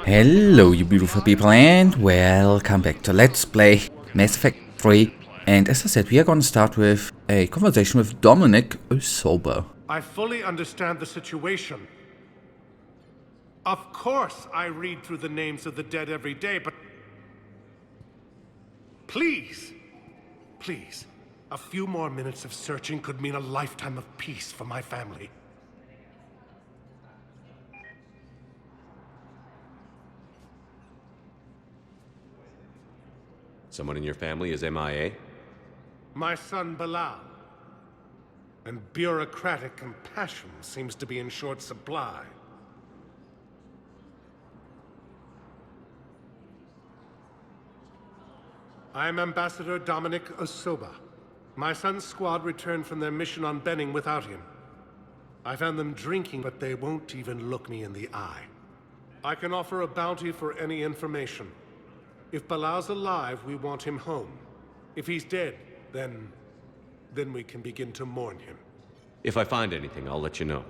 Hello you beautiful people and welcome back to Let's Play Mass Effect 3, and as I said, we are going to start with a conversation with Dominic Sober. I fully understand the situation. Of course I read through the names of the dead every day, but please, a few more minutes of searching could mean a lifetime of peace for my family. Someone in your family is MIA? My son Bilal. And bureaucratic compassion seems to be in short supply. I am Ambassador Dominic Osoba. My son's squad returned from their mission on Benning without him. I found them drinking, but they won't even look me in the eye. I can offer a bounty for any information. If Bilal's alive, we want him home. If he's dead, then we can begin to mourn him. If I find anything, I'll let you know.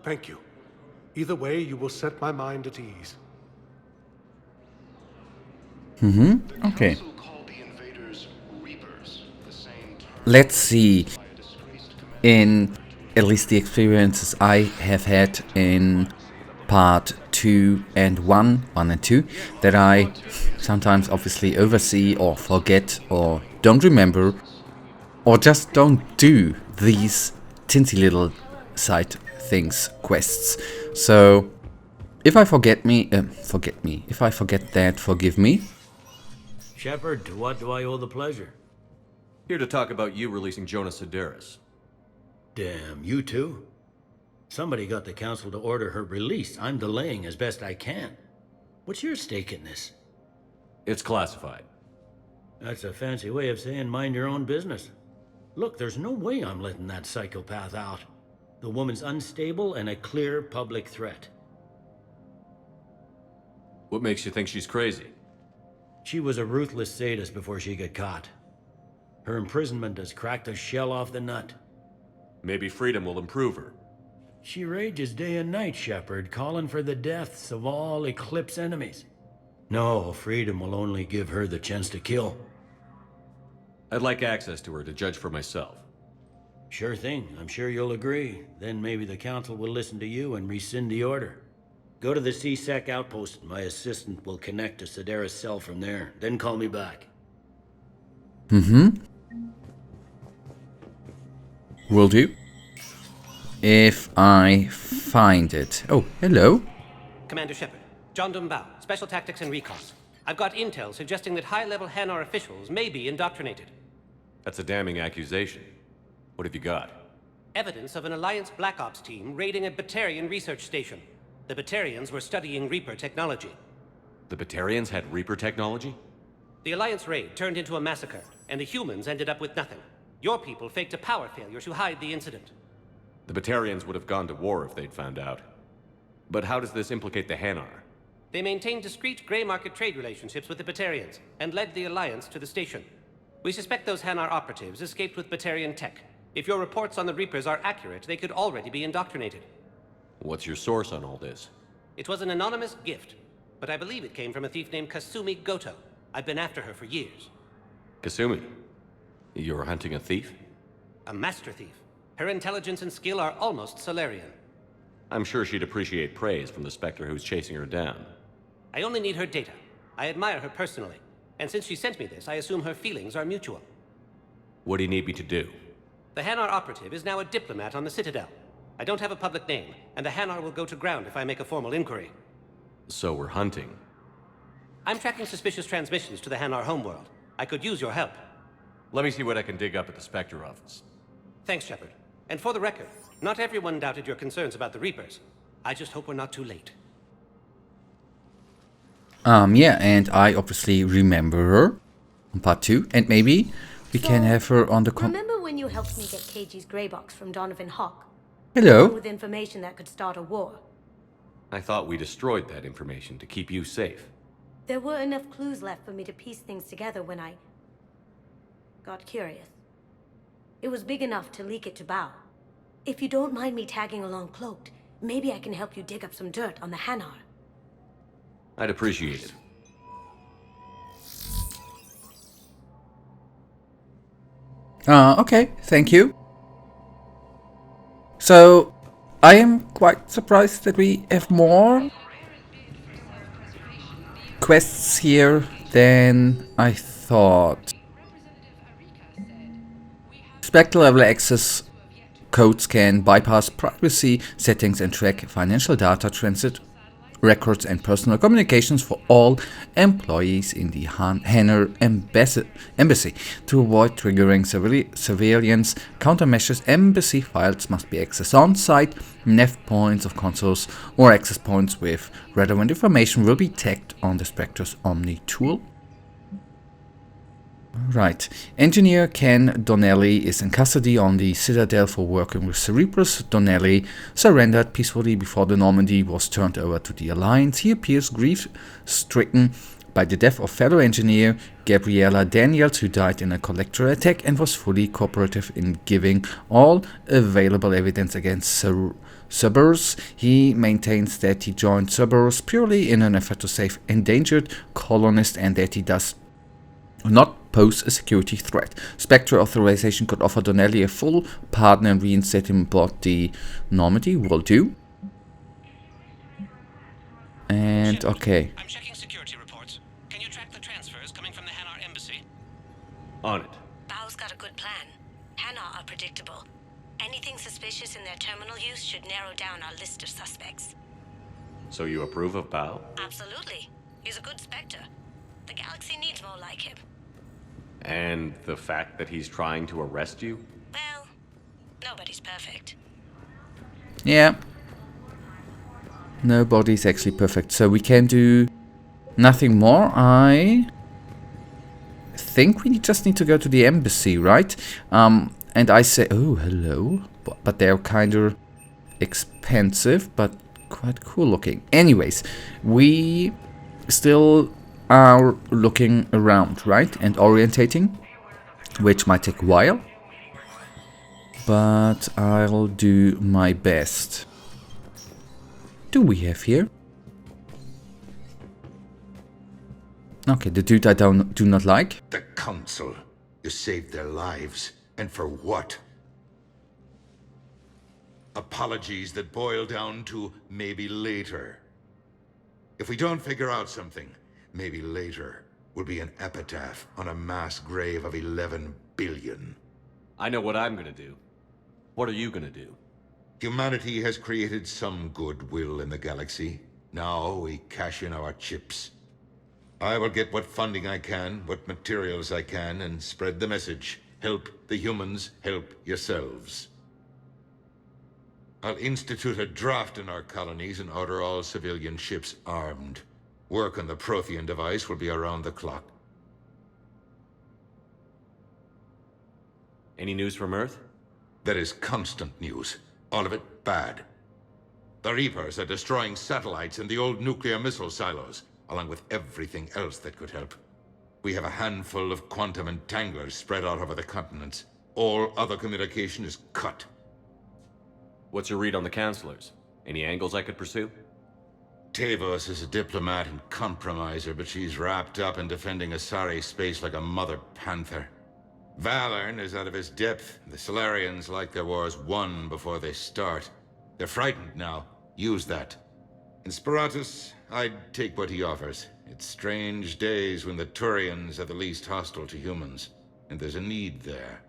Thank you. Either way, you will set my mind at ease. Okay. Let's see. In at least the experiences I have had in part 2 and 1 and 2, that I sometimes obviously oversee or forget or don't remember or just don't do these tinsy little side things, quests. So if I forget that, forgive me. Shepard, to what do I owe the pleasure? Here to talk about you releasing Jonas Sedaris. Damn, you too? Somebody got the Council to order her release. I'm delaying as best I can. What's your stake in this? It's classified. That's a fancy way of saying mind your own business. Look, there's no way I'm letting that psychopath out. The woman's unstable and a clear public threat. What makes you think she's crazy? She was a ruthless sadist before she got caught. Her imprisonment has cracked the shell off the nut. Maybe freedom will improve her. She rages day and night, Shepard, calling for the deaths of all Eclipse enemies. No, freedom will only give her the chance to kill. I'd like access to her to judge for myself. Sure thing, I'm sure you'll agree. Then maybe the Council will listen to you and rescind the order. Go to the C-Sec outpost. My assistant will connect to Sedaris' cell from there. Then call me back. Will do. If I find it. Oh, hello. Commander Shepard, John Dumbao, Special Tactics and Recon. I've got intel suggesting that high-level Hanar officials may be indoctrinated. That's a damning accusation. What have you got? Evidence of an Alliance Black Ops team raiding a Batarian research station. The Batarians were studying Reaper technology. The Batarians had Reaper technology? The Alliance raid turned into a massacre, and the humans ended up with nothing. Your people faked a power failure to hide the incident. The Batarians would have gone to war if they'd found out. But how does this implicate the Hanar? They maintained discreet gray market trade relationships with the Batarians, and led the Alliance to the station. We suspect those Hanar operatives escaped with Batarian tech. If your reports on the Reapers are accurate, they could already be indoctrinated. What's your source on all this? It was an anonymous gift, but I believe it came from a thief named Kasumi Goto. I've been after her for years. Kasumi? You're hunting a thief? A master thief. Her intelligence and skill are almost Salarian. I'm sure she'd appreciate praise from the Spectre who's chasing her down. I only need her data. I admire her personally, and since she sent me this, I assume her feelings are mutual. What do you need me to do? The Hanar operative is now a diplomat on the Citadel. I don't have a public name, and the Hanar will go to ground if I make a formal inquiry. So we're hunting. I'm tracking suspicious transmissions to the Hanar homeworld. I could use your help. Let me see what I can dig up at the Spectre office. Thanks, Shepard. And for the record, not everyone doubted your concerns about the Reapers. I just hope we're not too late. Yeah, and I obviously remember her on part 2, and maybe we can have her on the remember when you helped me get KG's grey box from Donovan Hawk? Hello. With information that could start a war. I thought we destroyed that information to keep you safe. There were enough clues left for me to piece things together when I got curious. It was big enough to leak it to Bao. If you don't mind me tagging along cloaked, maybe I can help you dig up some dirt on the Hanar. I'd appreciate it. Okay, thank you. So, I am quite surprised that we have more quests here than I thought. Spectral level access codes can bypass privacy settings and track financial data, transit records and personal communications for all employees in the Hanner embassy. To avoid triggering surveillance countermeasures, embassy files must be accessed on-site. Nav points of consoles or access points with relevant information will be tagged on the Spectre's Omni tool. Right. Engineer Ken Donnelly is in custody on the Citadel for working with Cerberus. Donnelly surrendered peacefully before the Normandy was turned over to the Alliance. He appears grief-stricken by the death of fellow engineer Gabriella Daniels, who died in a collector attack, and was fully cooperative in giving all available evidence against Cerberus. He maintains that he joined Cerberus purely in an effort to save endangered colonists and that he does not pose a security threat. Spectre authorization could offer Donnelly a full pardon and reinstate him aboard the Normandy. Will do. And okay. I'm checking security reports. Can you track the transfers coming from the Hanar embassy? On it. Bao's got a good plan. Hanar are predictable. Anything suspicious in their terminal use should narrow down our list of suspects. So you approve of Bao? Absolutely. He's a good Spectre. The galaxy needs more like him. And the fact that he's trying to arrest you? Well, nobody's perfect. Yeah. Nobody's actually perfect. So we can do nothing more. I think we just need to go to the embassy, right? And I say, oh, hello. But they're kind of expensive, but quite cool looking. Anyways, we still are looking around, right? And orientating, which might take a while. But I'll do my best. Do we have here? Okay, the dude I do not like. The Council. You saved their lives. And for what? Apologies that boil down to maybe later. If we don't figure out something, maybe later will be an epitaph on a mass grave of 11 billion. I know what I'm gonna do. What are you gonna do? Humanity has created some goodwill in the galaxy. Now we cash in our chips. I will get what funding I can, what materials I can, and spread the message. Help the humans, help yourselves. I'll institute a draft in our colonies and order all civilian ships armed. Work on the Prothean device will be around the clock. Any news from Earth? There is constant news. All of it bad. The Reapers are destroying satellites and the old nuclear missile silos, along with everything else that could help. We have a handful of quantum entanglers spread out over the continents. All other communication is cut. What's your read on the counselors? Any angles I could pursue? Tavos is a diplomat and compromiser, but she's wrapped up in defending Asari space like a mother panther. Valorn is out of his depth. The Salarians like their wars won before they start. They're frightened now. Use that. In Sparatus, I'd take what he offers. It's strange days when the Turians are the least hostile to humans, and there's a need there.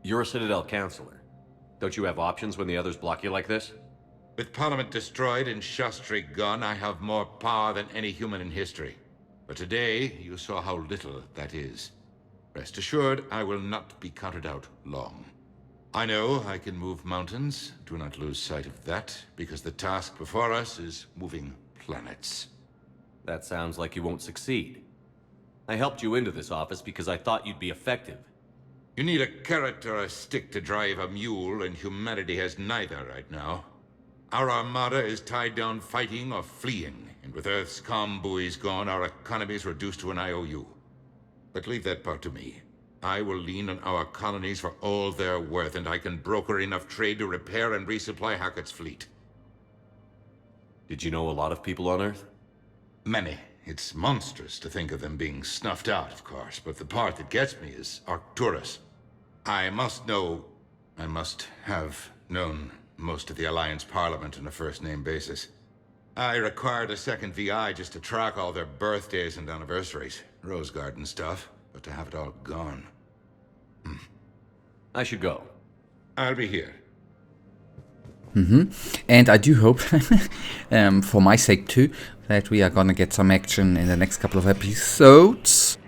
You're a Citadel Counselor. Don't you have options when the others block you like this? With Parliament destroyed and Shastri gone, I have more power than any human in history. But today, you saw how little that is. Rest assured, I will not be counted out long. I know I can move mountains. Do not lose sight of that, because the task before us is moving planets. That sounds like you won't succeed. I helped you into this office because I thought you'd be effective. You need a carrot or a stick to drive a mule, and humanity has neither right now. Our armada is tied down fighting or fleeing, and with Earth's comm buoys gone, our economy is reduced to an IOU. But leave that part to me. I will lean on our colonies for all they're worth, and I can broker enough trade to repair and resupply Hackett's fleet. Did you know a lot of people on Earth? Many. It's monstrous to think of them being snuffed out, of course, but the part that gets me is Arcturus. I must have known most of the Alliance Parliament on a first-name basis. I required a second VI just to track all their birthdays and anniversaries. Rose Garden stuff, but to have it all gone. I should go. I'll be here. And I do hope, for my sake too, that we are gonna get some action in the next couple of episodes.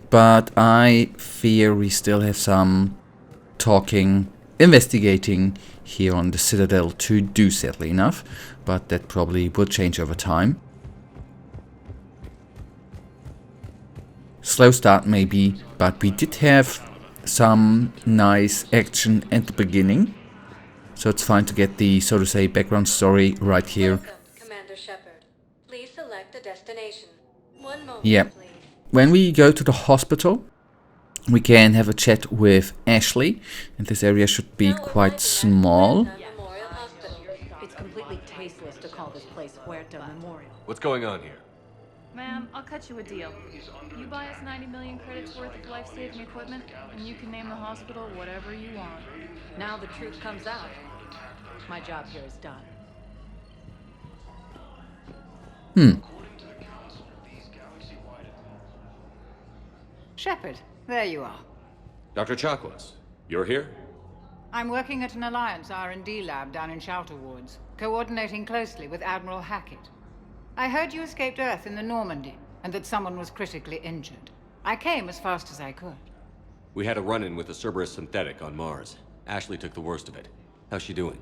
But I fear we still have some talking, investigating here on the Citadel to do, sadly enough. But that probably will change over time. Slow start maybe, but we did have some nice action at the beginning. So it's fine to get the, so to say, background story right here. Welcome, Commander Shepard. Please select a destination. One moment, Yeah. please. When we go to the hospital, we can have a chat with Ashley. And this area should be quite small. Memorial Hospital. It's completely tasteless to call this place Puerto Memorial. What's going on here? Ma'am, I'll cut you a deal. You buy us 90 million credits worth of life-saving equipment, and you can name the hospital whatever you want. Now the truth comes out. My job here is done. Shepard, there you are. Dr. Chakwas, you're here? I'm working at an Alliance R&D lab down in Shelter Wards, coordinating closely with Admiral Hackett. I heard you escaped Earth in the Normandy, and that someone was critically injured. I came as fast as I could. We had a run-in with a Cerberus synthetic on Mars. Ashley took the worst of it. How's she doing?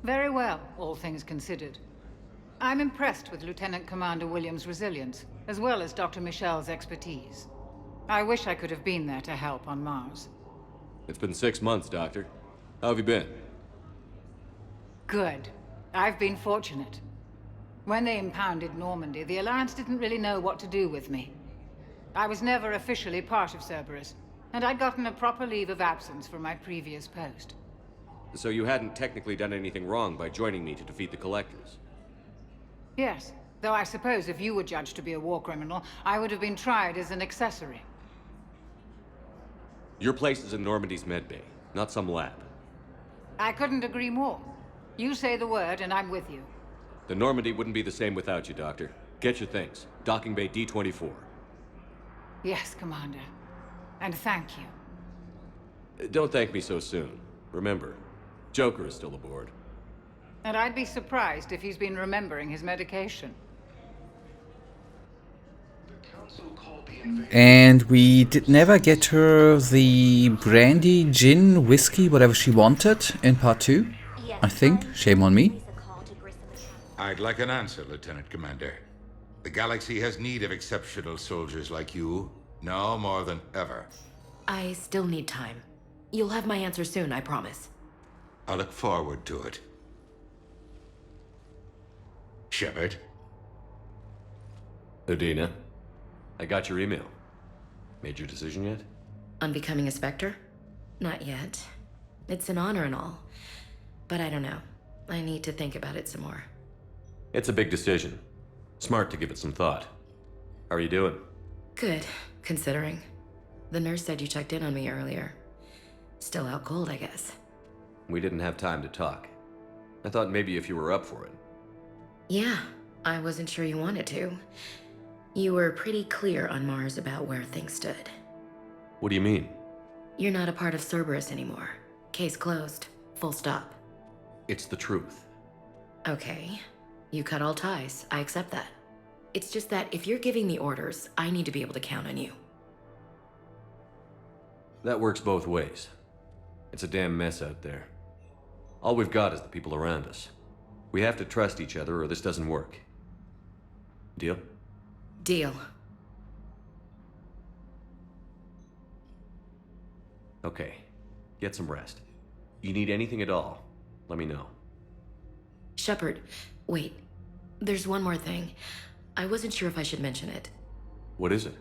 Very well, all things considered. I'm impressed with Lieutenant Commander Williams' resilience, as well as Dr. Michel's expertise. I wish I could have been there to help on Mars. It's been 6 months, Doctor. How have you been? Good. I've been fortunate. When they impounded Normandy, the Alliance didn't really know what to do with me. I was never officially part of Cerberus, and I'd gotten a proper leave of absence from my previous post. So you hadn't technically done anything wrong by joining me to defeat the Collectors? Yes, though I suppose if you were judged to be a war criminal, I would have been tried as an accessory. Your place is in Normandy's medbay, not some lab. I couldn't agree more. You say the word, and I'm with you. The Normandy wouldn't be the same without you, Doctor. Get your things. Docking Bay D-24. Yes, Commander. And thank you. Don't thank me so soon. Remember, Joker is still aboard. And I'd be surprised if he's been remembering his medication. And we did never get her the brandy, gin, whiskey, whatever she wanted in part 2. I think. Shame on me. I'd like an answer, Lieutenant Commander. The galaxy has need of exceptional soldiers like you, now more than ever. I still need time. You'll have my answer soon, I promise. I look forward to it. Shepard? Udina, I got your email. Made your decision yet? On becoming a Spectre? Not yet. It's an honor and all. But I don't know. I need to think about it some more. It's a big decision. Smart to give it some thought. How are you doing? Good, considering. The nurse said you checked in on me earlier. Still out cold, I guess. We didn't have time to talk. I thought maybe if you were up for it. Yeah, I wasn't sure you wanted to. You were pretty clear on Mars about where things stood. What do you mean? You're not a part of Cerberus anymore. Case closed. Full stop. It's the truth. Okay. You cut all ties. I accept that. It's just that if you're giving the orders, I need to be able to count on you. That works both ways. It's a damn mess out there. All we've got is the people around us. We have to trust each other or this doesn't work. Deal? Deal. Okay. Get some rest. You need anything at all, let me know. Shepard, wait. There's one more thing. I wasn't sure if I should mention it. What is it?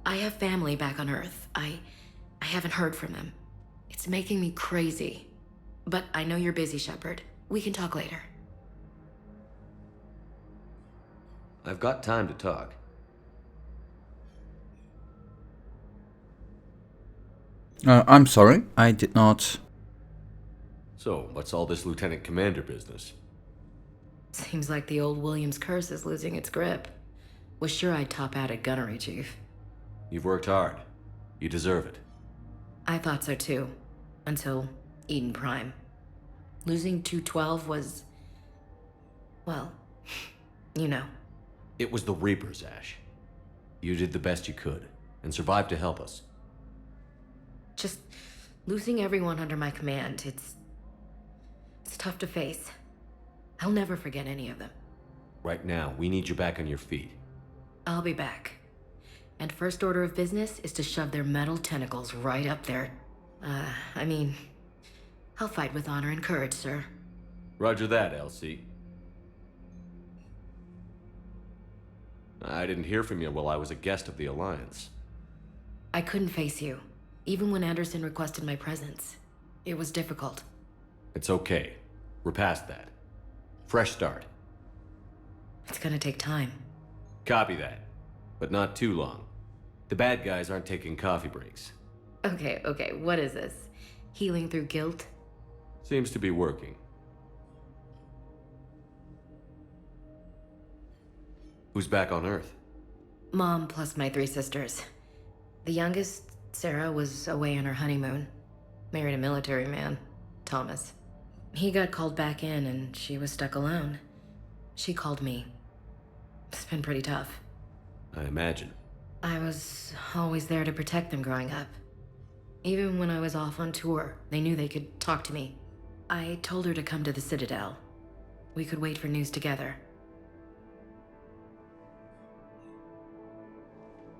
I have family back on Earth. I haven't heard from them. It's making me crazy. But I know you're busy, Shepard. We can talk later. I've got time to talk. I'm sorry, I did not... So, what's all this Lieutenant Commander business? Seems like the old Williams curse is losing its grip. Was sure I'd top out at gunnery, Chief. You've worked hard. You deserve it. I thought so too. Until Eden Prime. Losing 212 was... well, you know. It was the Reapers, Ash. You did the best you could, and survived to help us. Just losing everyone under my command, it's tough to face. I'll never forget any of them. Right now, we need you back on your feet. I'll be back. And first order of business is to shove their metal tentacles right up there. I mean, I'll fight with honor and courage, sir. Roger that, LC. I didn't hear from you while I was a guest of the Alliance. I couldn't face you, even when Anderson requested my presence. It was difficult. It's okay. We're past that. Fresh start. It's gonna take time. Copy that. But not too long. The bad guys aren't taking coffee breaks. Okay, what is this? Healing through guilt? Seems to be working. Who's back on Earth? Mom plus my 3 sisters. The youngest, Sarah, was away on her honeymoon. Married a military man, Thomas. He got called back in and she was stuck alone. She called me. It's been pretty tough. I imagine. I was always there to protect them growing up. Even when I was off on tour, they knew they could talk to me. I told her to come to the Citadel. We could wait for news together.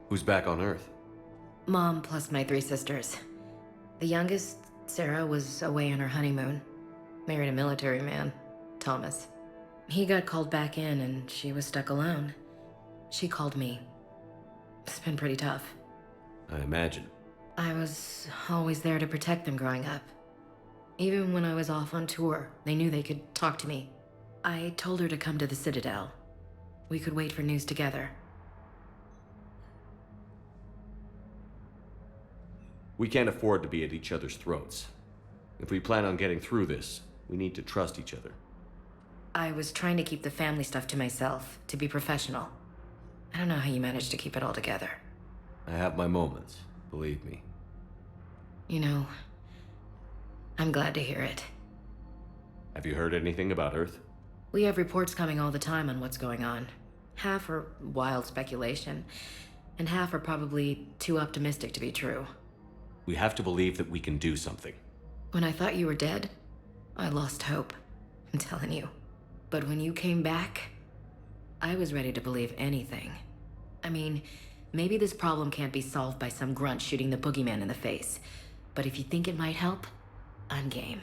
Who's back on Earth? Mom plus my 3 sisters. The youngest, Sarah, was away on her honeymoon. Married a military man, Thomas. He got called back in and she was stuck alone. She called me. It's been pretty tough. I imagine. I was always there to protect them growing up. Even when I was off on tour, they knew they could talk to me. I told her to come to the Citadel. We could wait for news together. We can't afford to be at each other's throats. If we plan on getting through this, we need to trust each other. I was trying to keep the family stuff to myself, to be professional. I don't know how you managed to keep it all together. I have my moments, believe me. You know, I'm glad to hear it. Have you heard anything about Earth? We have reports coming all the time on what's going on. Half are wild speculation, and half are probably too optimistic to be true. We have to believe that we can do something. When I thought you were dead, I lost hope. I'm telling you. But when you came back, I was ready to believe anything. I mean, maybe this problem can't be solved by some grunt shooting the boogeyman in the face. But if you think it might help, I'm game.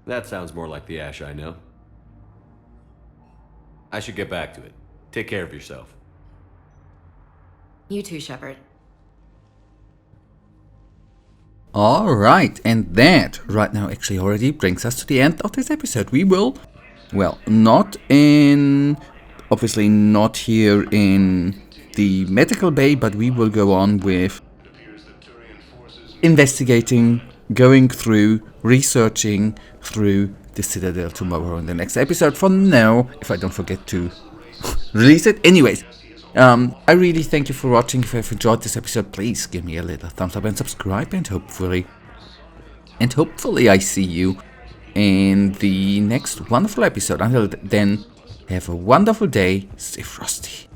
That sounds more like the Ash I know. I should get back to it. Take care of yourself. You too, Shepard. Alright, and that right now actually already brings us to the end of this episode. We will, well, obviously not here in the medical bay, but we will go on with investigating, going through, researching through the Citadel tomorrow in the next episode. For now, if I don't forget to release it. Anyways, I really thank you for watching. If you've enjoyed this episode, please give me a little thumbs up and subscribe, and hopefully I see you in the next wonderful episode. Until then, have a wonderful day. Stay frosty.